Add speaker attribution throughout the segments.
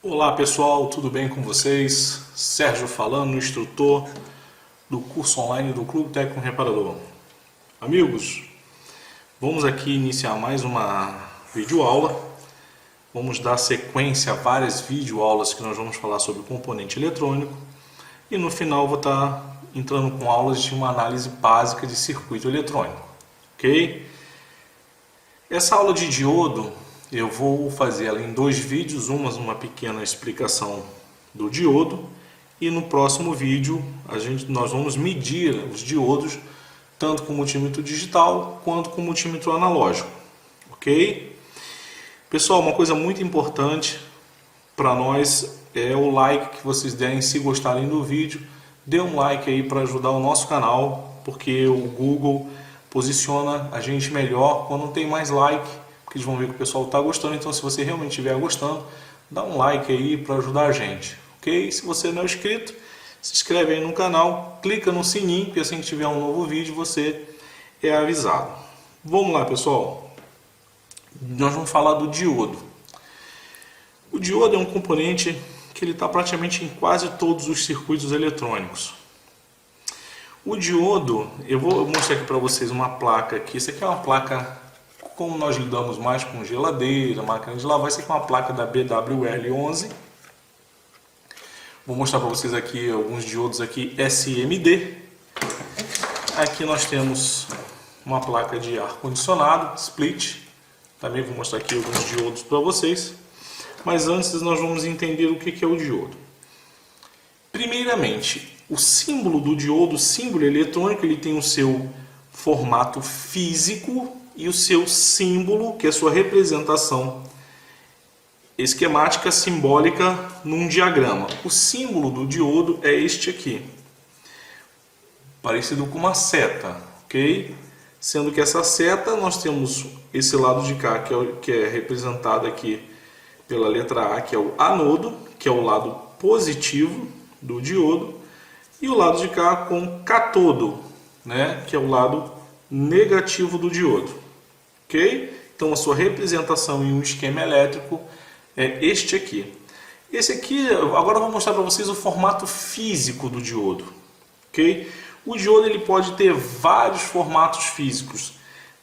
Speaker 1: Olá pessoal, tudo bem com vocês? Sérgio falando, instrutor do curso online do Clube Técnico Reparador. Amigos, vamos aqui iniciar mais uma videoaula. Vamos dar sequência a várias videoaulas que nós vamos falar sobre componente eletrônico. E no final vou estar entrando com aulas de uma análise básica de circuito eletrônico, ok? Essa aula de diodo eu vou fazer ela em dois vídeos, uma pequena explicação do diodo e no próximo vídeo nós vamos medir os diodos tanto com multímetro digital quanto com multímetro analógico, ok? Pessoal, uma coisa muito importante para nós é o like que vocês derem se gostarem do vídeo. Dê um like aí para ajudar o nosso canal, porque o Google posiciona a gente melhor quando tem mais like, porque eles vão ver que o pessoal está gostando. Então, se você realmente estiver gostando, dá um like aí para ajudar a gente, ok? Se você não é inscrito, se inscreve aí no canal, clica no sininho, que assim que tiver um novo vídeo você é avisado. Vamos lá, pessoal. Nós vamos falar do diodo. O diodo é um componente que ele está praticamente em quase todos os circuitos eletrônicos. O diodo, eu vou mostrar aqui para vocês uma placa aqui. Isso aqui é uma placa, como nós lidamos mais com geladeira, máquina de lavar. Isso aqui é uma placa da BWL11. Vou mostrar para vocês aqui alguns diodos aqui SMD. Aqui nós temos uma placa de ar-condicionado, split. Também vou mostrar aqui alguns diodos para vocês. Mas antes nós vamos entender o que é o diodo. Primeiramente, o símbolo do diodo, o símbolo eletrônico, ele tem o seu formato físico e o seu símbolo, que é a sua representação esquemática simbólica num diagrama. O símbolo do diodo é este aqui, parecido com uma seta, ok? Sendo que essa seta nós temos esse lado de cá que é representado aqui pela letra A, que é o anodo, que é o lado positivo do diodo, e o lado de cá com cátodo, né, que é o lado negativo do diodo, ok? Então a sua representação em um esquema elétrico é este aqui. Esse aqui, agora eu vou mostrar para vocês o formato físico do diodo, ok? O diodo ele pode ter vários formatos físicos.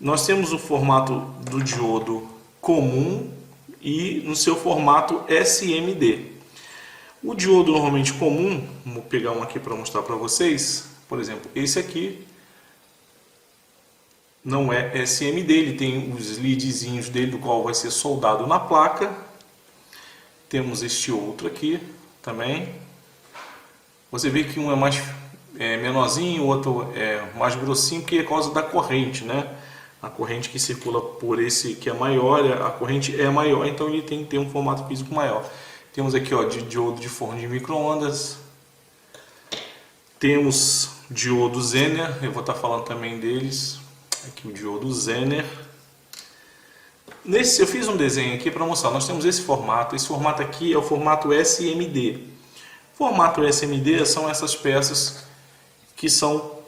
Speaker 1: Nós temos o formato do diodo comum e no seu formato SMD. O diodo normalmente comum, vou pegar um aqui para mostrar para vocês, por exemplo, esse aqui não é SMD, ele tem os leadzinhos dele do qual vai ser soldado na placa. Temos este outro aqui também. Você vê que um é mais menorzinho, o outro é mais grossinho, porque é por causa da corrente, né? A corrente que circula por esse que é maior, a corrente é maior, então ele tem que ter um formato físico maior. Temos aqui, ó, diodo de forno de micro-ondas. Temos diodo Zener, eu vou estar falando também deles. Aqui o diodo Zener. Eu fiz um desenho aqui para mostrar. Nós temos esse formato aqui é o formato SMD. Formato SMD são essas peças que são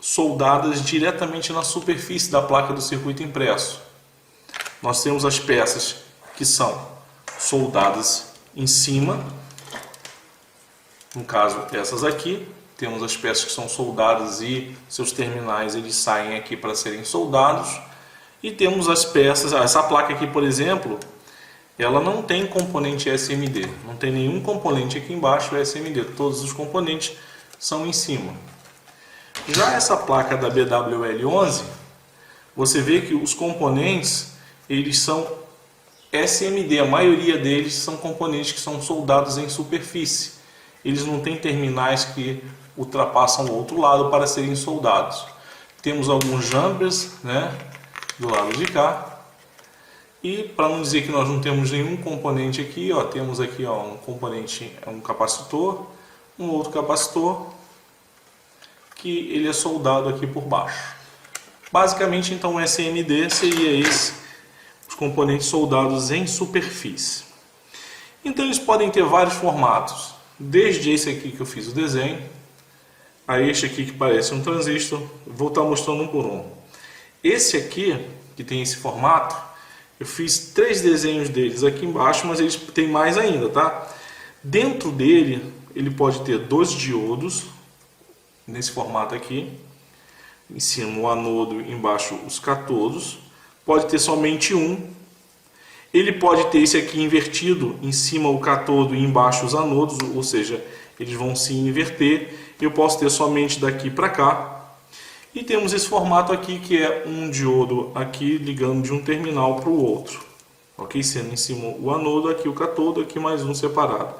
Speaker 1: soldadas diretamente na superfície da placa do circuito impresso. Nós temos as peças que são soldadas em cima, no caso essas aqui. Temos as peças que são soldadas e seus terminais eles saem aqui para serem soldados. E temos as peças, essa placa aqui por exemplo, ela não tem componente SMD, não tem nenhum componente aqui embaixo SMD, todos os componentes são em cima. Já essa placa da BWL11, você vê que os componentes eles são SMD, a maioria deles são componentes que são soldados em superfície. Eles não têm terminais que ultrapassam o outro lado para serem soldados. Temos alguns jumpers, né, do lado de cá. E para não dizer que nós não temos nenhum componente aqui, ó, temos aqui, ó, um componente, um capacitor, um outro capacitor, que ele é soldado aqui por baixo. Basicamente, então, o SMD seria esse, os componentes soldados em superfície. Então, eles podem ter vários formatos, desde esse aqui que eu fiz o desenho, a este aqui que parece um transistor. Vou estar mostrando um por um. Esse aqui, que tem esse formato, Eu fiz 3 desenhos deles aqui embaixo, mas eles têm mais ainda, tá? Dentro dele, ele pode ter 2 diodos, nesse formato aqui. Em cima o anodo, embaixo os catodos. Pode ter somente um. Ele pode ter esse aqui invertido, em cima o catodo e embaixo os anodos, ou seja, eles vão se inverter. Eu posso ter somente daqui para cá. E temos esse formato aqui que é um diodo aqui ligando de um terminal para o outro. Ok? Sendo em cima o anodo, aqui o catodo, aqui mais um separado.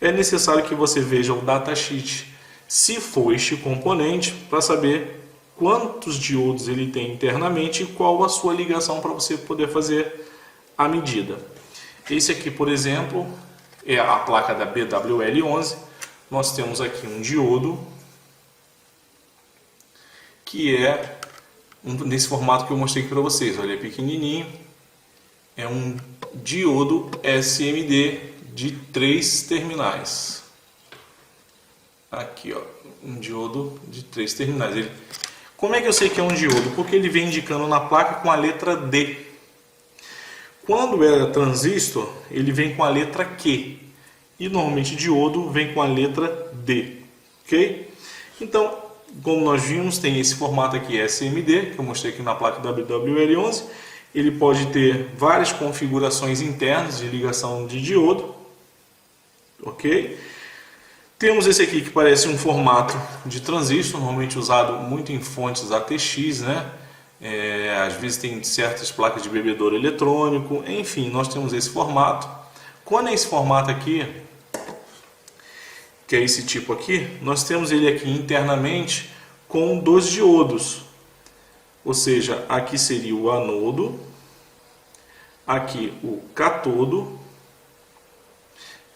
Speaker 1: É necessário que você veja o datasheet, se for este componente, para saber quantos diodos ele tem internamente e qual a sua ligação para você poder fazer a medida. Esse aqui, por exemplo, é a placa da BWL11. Nós temos aqui um diodo que é nesse formato que eu mostrei aqui para vocês. Olha, é pequenininho. É um diodo SMD de 3 terminais. Aqui, ó, um diodo de 3 terminais. Como é que eu sei que é um diodo? Porque ele vem indicando na placa com a letra D. Quando é transistor, ele vem com a letra Q. E normalmente diodo vem com a letra D. Ok? Então, como nós vimos, tem esse formato aqui SMD, que eu mostrei aqui na placa WL11. Ele pode ter várias configurações internas de ligação de diodo. Ok? Temos esse aqui que parece um formato de transistor, normalmente usado muito em fontes ATX, né? Às vezes tem certas placas de bebedouro eletrônico, enfim, nós temos esse formato. Quando é esse formato aqui, que é esse tipo aqui, nós temos ele aqui internamente com 2 diodos. Ou seja, aqui seria o anodo, aqui o catodo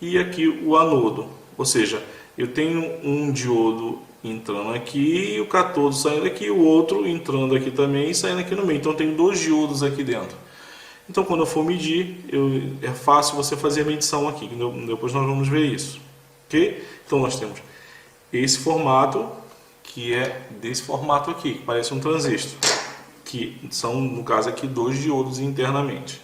Speaker 1: e aqui o anodo. Ou seja, eu tenho um diodo entrando aqui, o catodo saindo aqui, o outro entrando aqui também e saindo aqui no meio. Então eu tenho 2 diodos aqui dentro. Então quando eu for medir, é fácil você fazer a medição aqui. Depois nós vamos ver isso. Ok? Então nós temos esse formato, que é desse formato aqui, que parece um transistor. Que são, no caso aqui, 2 diodos internamente.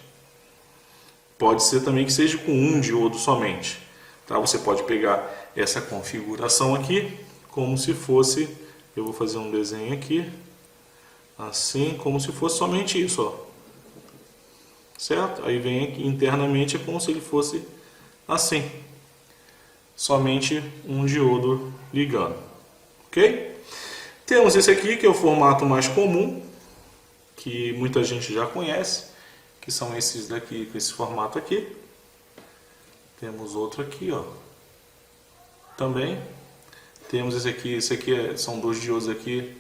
Speaker 1: Pode ser também que seja com um diodo somente. Tá? Você pode pegar essa configuração aqui como se fosse, eu vou fazer um desenho aqui, assim, como se fosse somente isso, ó. Certo? Aí vem aqui internamente, é como se ele fosse assim, somente um diodo ligando. Ok? Temos esse aqui que é o formato mais comum, que muita gente já conhece, que são esses daqui, com esse formato aqui. Temos outro aqui, ó. Também temos esse aqui são 2 diodos aqui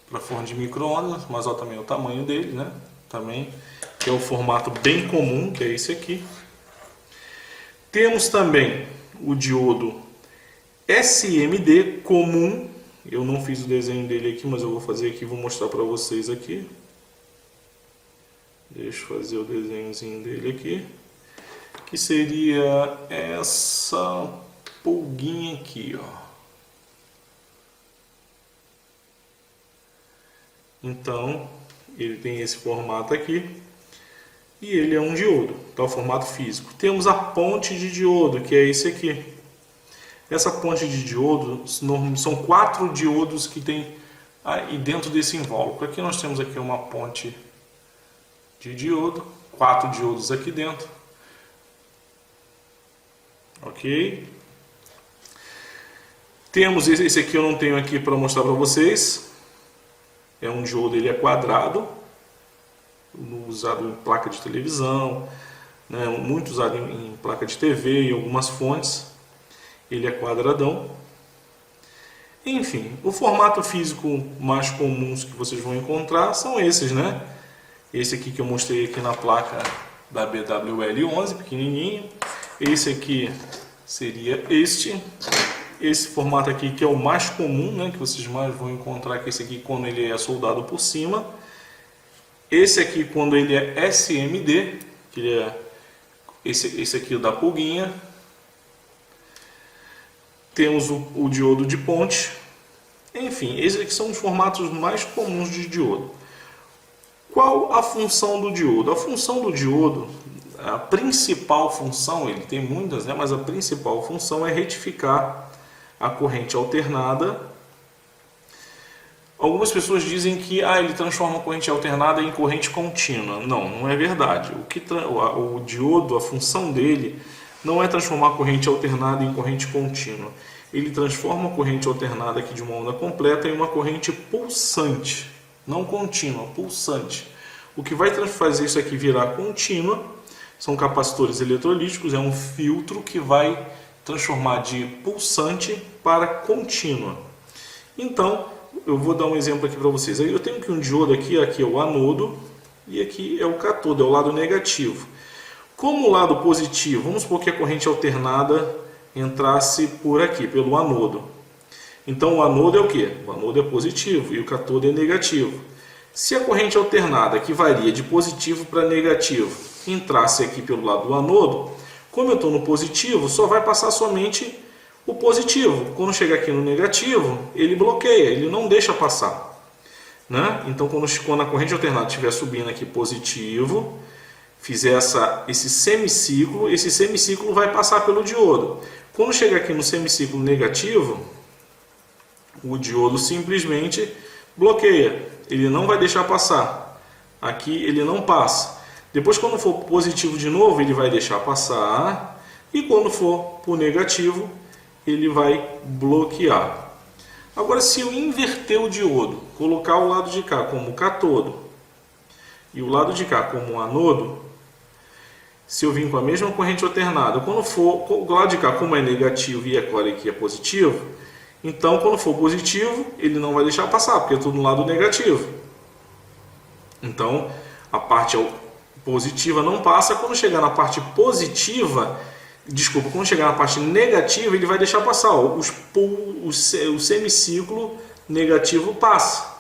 Speaker 1: para forno de micro-ondas, mas olha também o tamanho dele, né? Também, que é o formato bem comum, que é esse aqui. Temos também o diodo SMD comum. Eu não fiz o desenho dele aqui, mas eu vou fazer aqui, vou mostrar para vocês aqui. Deixa eu fazer o desenhozinho dele aqui, que seria essa pulguinha aqui, ó. Então, ele tem esse formato aqui e ele é um diodo, tá? O formato físico. Temos a ponte de diodo, que é esse aqui. Essa ponte de diodo são 4 diodos que tem aí dentro desse invólucro. Aqui nós temos aqui uma ponte de diodo, 4 diodos aqui dentro. Ok? Temos esse aqui, eu não tenho aqui para mostrar para vocês. É um diodo, ele é quadrado, usado em placa de televisão, né? Muito usado em placa de TV e algumas fontes. Ele é quadradão. Enfim, o formato físico mais comuns que vocês vão encontrar são esses, né? Esse aqui que eu mostrei aqui na placa da BWL11, pequenininho. Esse aqui seria este. Esse formato aqui que é o mais comum, né, que vocês mais vão encontrar, que esse aqui quando ele é soldado por cima. Esse aqui quando ele é SMD, que ele é esse aqui da pulguinha. Temos o diodo de ponte. Enfim, esses aqui são os formatos mais comuns de diodo. Qual a função do diodo? A função do diodo, a principal função, ele tem muitas, né? Mas a principal função é retificar a corrente alternada. Algumas pessoas dizem que ele transforma a corrente alternada em corrente contínua. Não, não é verdade. O diodo, a função dele não é transformar a corrente alternada em corrente contínua. Ele transforma a corrente alternada aqui de uma onda completa em uma corrente pulsante, não contínua, pulsante. O que vai fazer isso aqui virar contínua são capacitores eletrolíticos, é um filtro que vai transformar de pulsante para contínua. Então, eu vou dar um exemplo aqui para vocês. Eu tenho aqui um diodo aqui é o anodo e aqui é o cátodo, é o lado negativo. Como o lado positivo, vamos supor que a corrente alternada entrasse por aqui, pelo anodo. Então o anodo é o quê? O anodo é positivo e o cátodo é negativo. Se a corrente alternada, que varia de positivo para negativo, entrasse aqui pelo lado do anodo, como eu estou no positivo, só vai passar somente o positivo. Quando chegar aqui no negativo, ele bloqueia, ele não deixa passar, né? Então quando a corrente alternada estiver subindo aqui positivo, fizer esse semiciclo vai passar pelo diodo. Quando chegar aqui no semiciclo negativo, o diodo simplesmente bloqueia, ele não vai deixar passar. Aqui ele não passa. Depois, quando for positivo de novo, ele vai deixar passar, e quando for para o negativo, ele vai bloquear. Agora, se eu inverter o diodo, colocar o lado de cá como cátodo e o lado de cá como anodo, se eu vir com a mesma corrente alternada, quando for o lado de cá como é negativo e agora aqui é positivo, então quando for positivo ele não vai deixar passar, porque é tudo no lado negativo. Então a parte positiva não passa. Quando chegar na parte positiva, quando chegar na parte negativa, ele vai deixar passar. O semiciclo negativo passa.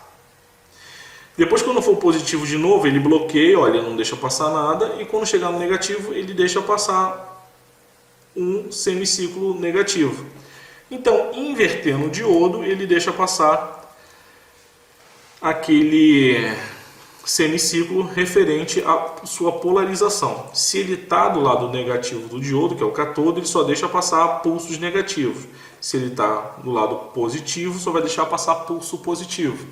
Speaker 1: Depois, quando for positivo de novo, ele bloqueia, olha, não deixa passar nada. E quando chegar no negativo, ele deixa passar um semiciclo negativo. Então, invertendo o diodo, ele deixa passar aquele semiciclo referente à sua polarização. Se ele está do lado negativo do diodo, que é o cátodo, ele só deixa passar pulsos negativos. Se ele está do lado positivo, só vai deixar passar pulso positivo.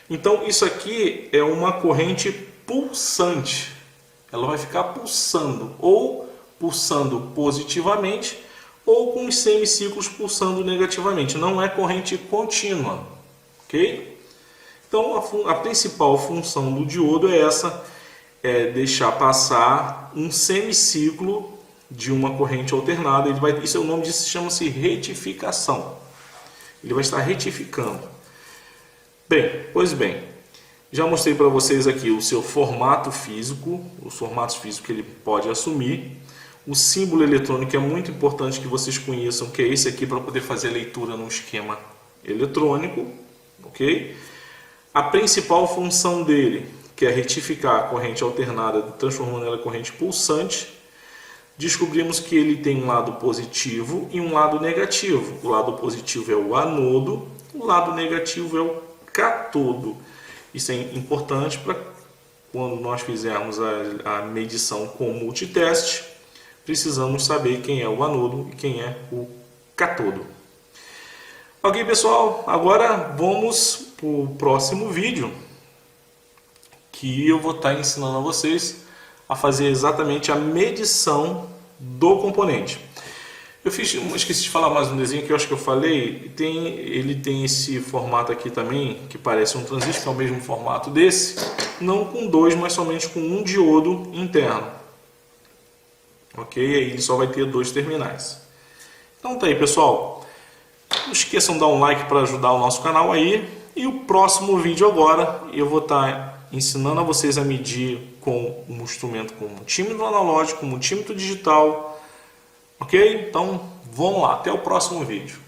Speaker 1: Então, isso aqui é uma corrente pulsante. Ela vai ficar pulsando, ou pulsando positivamente, ou com os semiciclos pulsando negativamente. Não é corrente contínua, ok? Então, a principal função do diodo é essa, é deixar passar um semiciclo de uma corrente alternada. Isso é o nome disso, chama-se retificação. Ele vai estar retificando. Pois bem, já mostrei para vocês aqui o seu formato físico, os formatos físicos que ele pode assumir. O símbolo eletrônico é muito importante que vocês conheçam, que é esse aqui, para poder fazer a leitura no esquema eletrônico, ok? A principal função dele, que é retificar a corrente alternada, transformando ela em corrente pulsante, descobrimos que ele tem um lado positivo e um lado negativo. O lado positivo é o anodo, o lado negativo é o cátodo. Isso é importante para quando nós fizermos a medição com multiteste, precisamos saber quem é o anodo e quem é o cátodo. Ok, pessoal, agora vamos para o próximo vídeo, que eu vou estar ensinando a vocês a fazer exatamente a medição do componente. Esqueci de falar mais um desenho que eu acho que eu falei. Ele tem esse formato aqui também, que parece um transistor, que é o mesmo formato desse, não com dois, mas somente com um diodo interno. Ok? Aí ele só vai ter dois terminais. Então tá aí, pessoal. Não esqueçam de dar um like para ajudar o nosso canal aí. E o próximo vídeo agora eu vou estar ensinando a vocês a medir com um instrumento com multímetro analógico, multímetro digital. Ok? Então vamos lá, até o próximo vídeo.